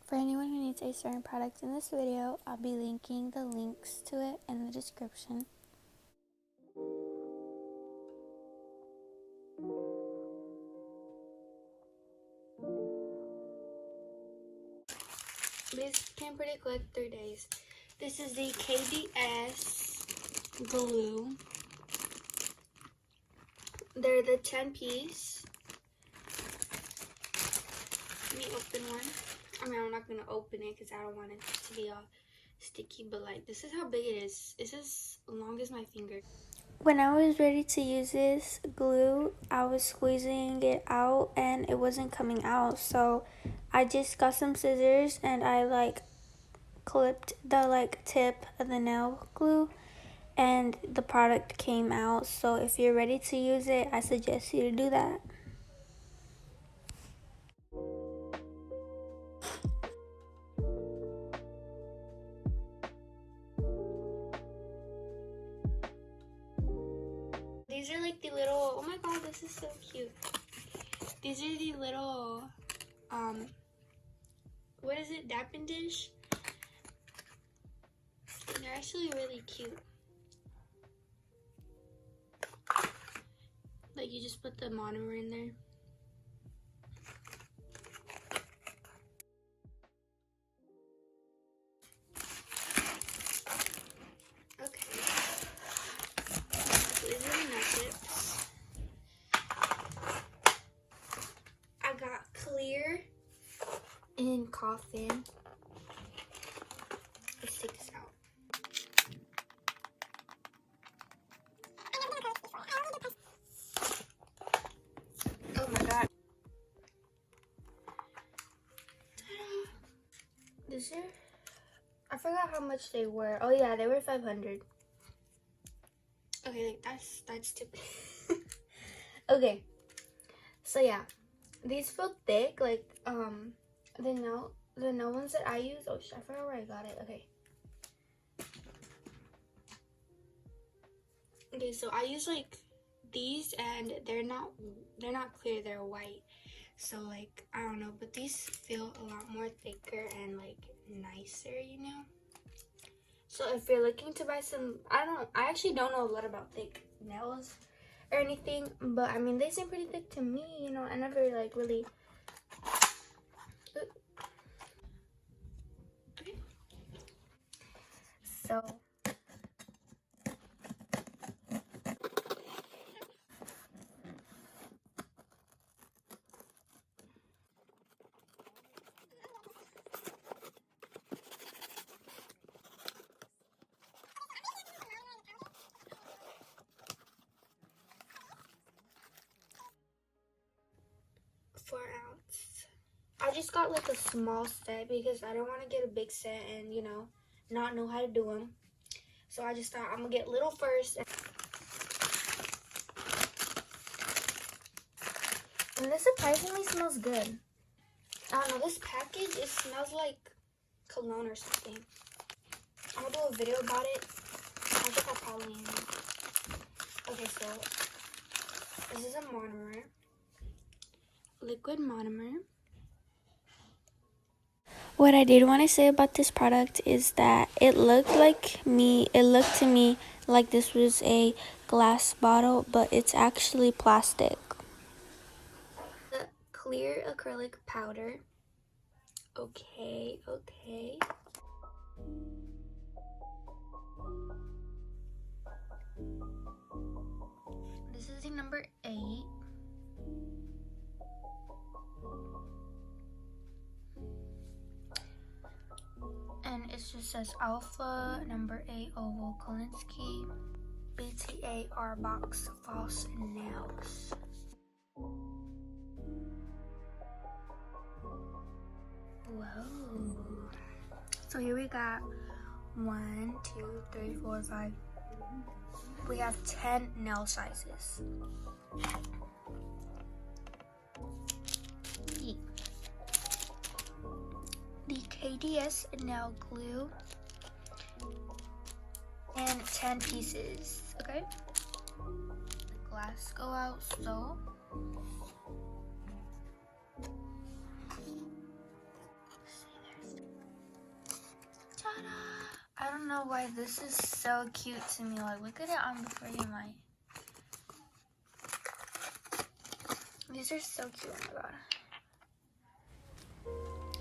For anyone who needs a certain product in this video, I'll be linking the links to it in the description. This came pretty quick, 3 days. This is the KDS glue. They're the 10-piece. Let me open one. I mean, I'm not going to open it because I don't want it to be all sticky, but like, this is how big it is. It's as long as my finger. When I was ready to use this glue, I was squeezing it out and it wasn't coming out. So I just got some scissors and I like clipped the tip of the nail glue and the product came out. So if you're ready to use it, I suggest you to do that. These are like the little, oh my god, this is so cute. These are the little, what is it, Dappen Dish? They're actually really cute. Like, you just put the monomer in there. Okay. So these are the nail tips. I got clear and coffin. Let's take this out. Oh my god. These are, I forgot how much they were. Oh yeah, they were 500. Okay, like that's stupid. Okay. So yeah. These feel thick, like the nail ones that I use. Oh shit, I forgot where I got it. Okay. Okay, so I use like these and they're not clear, they're white. So like, I don't know, but these feel a lot more thicker and like nicer, you know? So if you're looking to buy some, I actually don't know a lot about thick nails or anything, but I mean, they seem pretty thick to me, you know? I never like really, okay. So ounce. I just got like a small set because I don't want to get a big set and, you know, not know how to do them. So I just thought I'm gonna get little first. And this surprisingly smells good. I don't know, this package, it smells like cologne or something. I'm gonna do a video about it. I think I probably am. Okay, so this is a monomer. Liquid monomer. What I did want to say about this product is that it looked to me like this was a glass bottle, but it's actually plastic. The clear acrylic powder. Okay. This is the number 8. And it just says Alpha number 8 Oval Kolinsky BTA box false nails. Whoa. So here we got 1, 2, 3, 4, 5. We have 10 nail sizes. The KDS nail glue and 10 pieces. Okay. The glass go out so. See there. know why this is so cute to me. Like, look at it on the freaking light. These are so cute. Oh my god.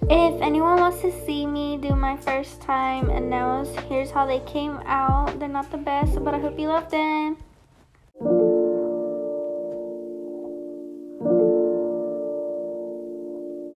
If anyone wants to see me do my first time nails, here's how they came out. They're not the best, but I hope you love them.